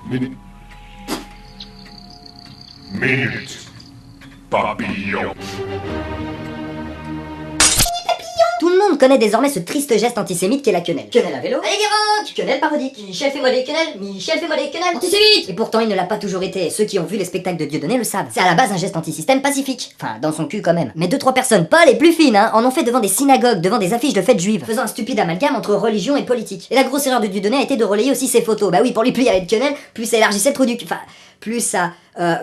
Minute. Minute. Papillon. Tout le monde connaît désormais ce triste geste antisémite qu'est la quenelle. Quenelle à vélo, allez Guérin, quenelle parodique, Michel fais-moi des quenelles, Michel fais-moi des quenelles, antisémite. Et pourtant il ne l'a pas toujours été, et ceux qui ont vu les spectacles de Dieudonné le savent. C'est à la base un geste antisystème pacifique, enfin dans son cul quand même. Mais 2-3 personnes, pas les plus fines en ont fait devant des synagogues, devant des affiches de fêtes juives, faisant un stupide amalgame entre religion et politique. Et la grosse erreur de Dieudonné a été de relayer aussi ses photos. Bah oui, pour lui plier avec quenelle, plus ça élargissait le trou du cul, enfin plus ça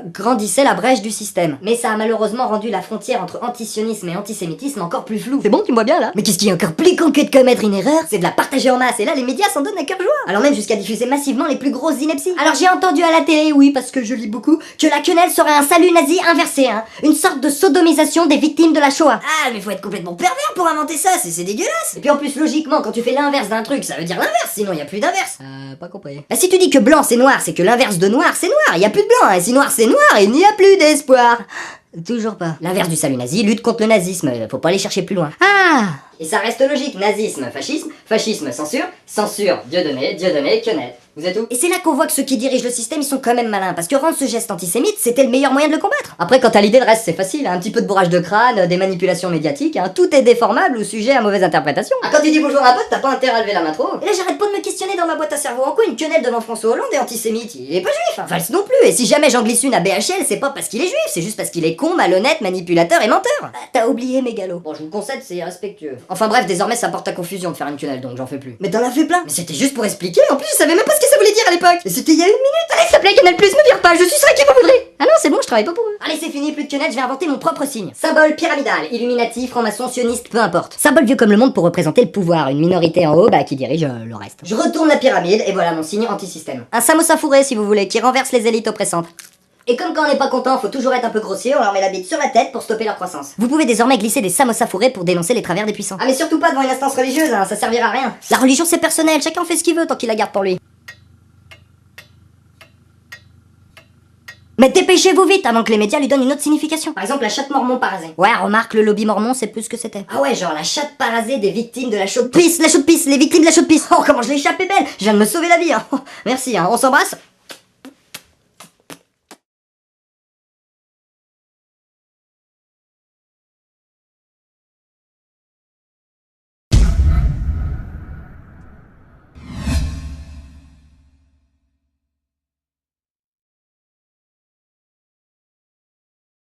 grandissait la brèche du système. Mais ça a malheureusement rendu la frontière entre antisionisme et antisémitisme encore plus floue. C'est bon, tu me vois bien là? Mais qu'est-ce qui est encore plus con que de commettre une erreur? C'est de la partager en masse, et là les médias s'en donnent à cœur joie. Alors même jusqu'à diffuser massivement les plus grosses inepties. Alors j'ai entendu à la télé, oui, parce que je lis beaucoup, que la quenelle serait un salut nazi inversé, une sorte de sodomisation des victimes de la Shoah. Ah, mais faut être complètement pervers pour inventer ça, c'est dégueulasse. Et puis en plus, logiquement, quand tu fais l'inverse d'un truc, ça veut dire l'inverse, sinon y a plus d'inverse. Pas compris. Bah si tu dis que blanc c'est noir, c'est que l'inverse de noir c'est noir, y a plus de blanc, et si noir c'est noir, il n'y a plus d'espoir. Toujours pas. L'inverse du salut nazi, lutte contre le nazisme, faut pas aller chercher plus loin. Ah! Et ça reste logique, nazisme, fascisme, fascisme, censure, censure, Dieudonné, Dieudonné, quenelle. Vous êtes où? Et c'est là qu'on voit que ceux qui dirigent le système, ils sont quand même malins, parce que rendre ce geste antisémite, c'était le meilleur moyen de le combattre. Après, quant à l'idée, le reste, c'est facile, un petit peu de bourrage de crâne, des manipulations médiatiques, tout est déformable ou sujet à mauvaise interprétation. Quand tu dis bonjour à un pote, t'as pas intérêt à lever la main trop. Et là, j'arrête pas de me questionner dans ma boîte à cerveau, en quoi une quenelle devant François Hollande est antisémite? Il est pas juif, false non plus, et si jamais j'en glisse une à BHL, c'est pas parce qu'il est juif, c'est juste parce qu'il est con, malhonnête, manipulateur et menteur. T'as oublié mégalo. Bon, je vous concède, c'est irrespectueux. Enfin bref, désormais, ça porte à confusion de faire une quenelle, donc j'en fais plus. Mais t'en as fait plein. Mais c'était juste pour expliquer, en plus, je savais même pas ce que ça voulait dire à l'époque. Et c'était il y a 1 minute. Allez, s'il te plaît, Canal+, me vire pas, je suis sûr qui vous voudrez. Ah non, c'est bon, je travaille pas pour eux. Allez, c'est fini, plus de quenelle, je vais inventer mon propre signe. Symbole pyramidal, illuminati, franc-maçon, sioniste, peu importe. Symbole vieux comme le monde pour représenter le pouvoir, une minorité en haut, qui dirige le reste. Je retourne la pyramide, et voilà mon signe anti-système. Un samosa fourré, si vous voulez, qui renverse les élites oppressantes. Et comme quand on n'est pas content, faut toujours être un peu grossier, on leur met la bite sur la tête pour stopper leur croissance. Vous pouvez désormais glisser des samosas fourrés pour dénoncer les travers des puissants. Ah mais surtout pas devant une instance religieuse, ça servira à rien. La religion c'est personnel, chacun fait ce qu'il veut tant qu'il la garde pour lui. Mais dépêchez-vous vite avant que les médias lui donnent une autre signification. Par exemple, la chatte mormon parasée. Ouais, remarque, le lobby mormon, c'est plus ce que c'était. Ah ouais, genre la chatte parasée des victimes de la chaude pisse, les victimes de la chaude pisse. Oh, comment je l'ai échappé belle. Je viens de me sauver la vie, Merci, on s'embrasse.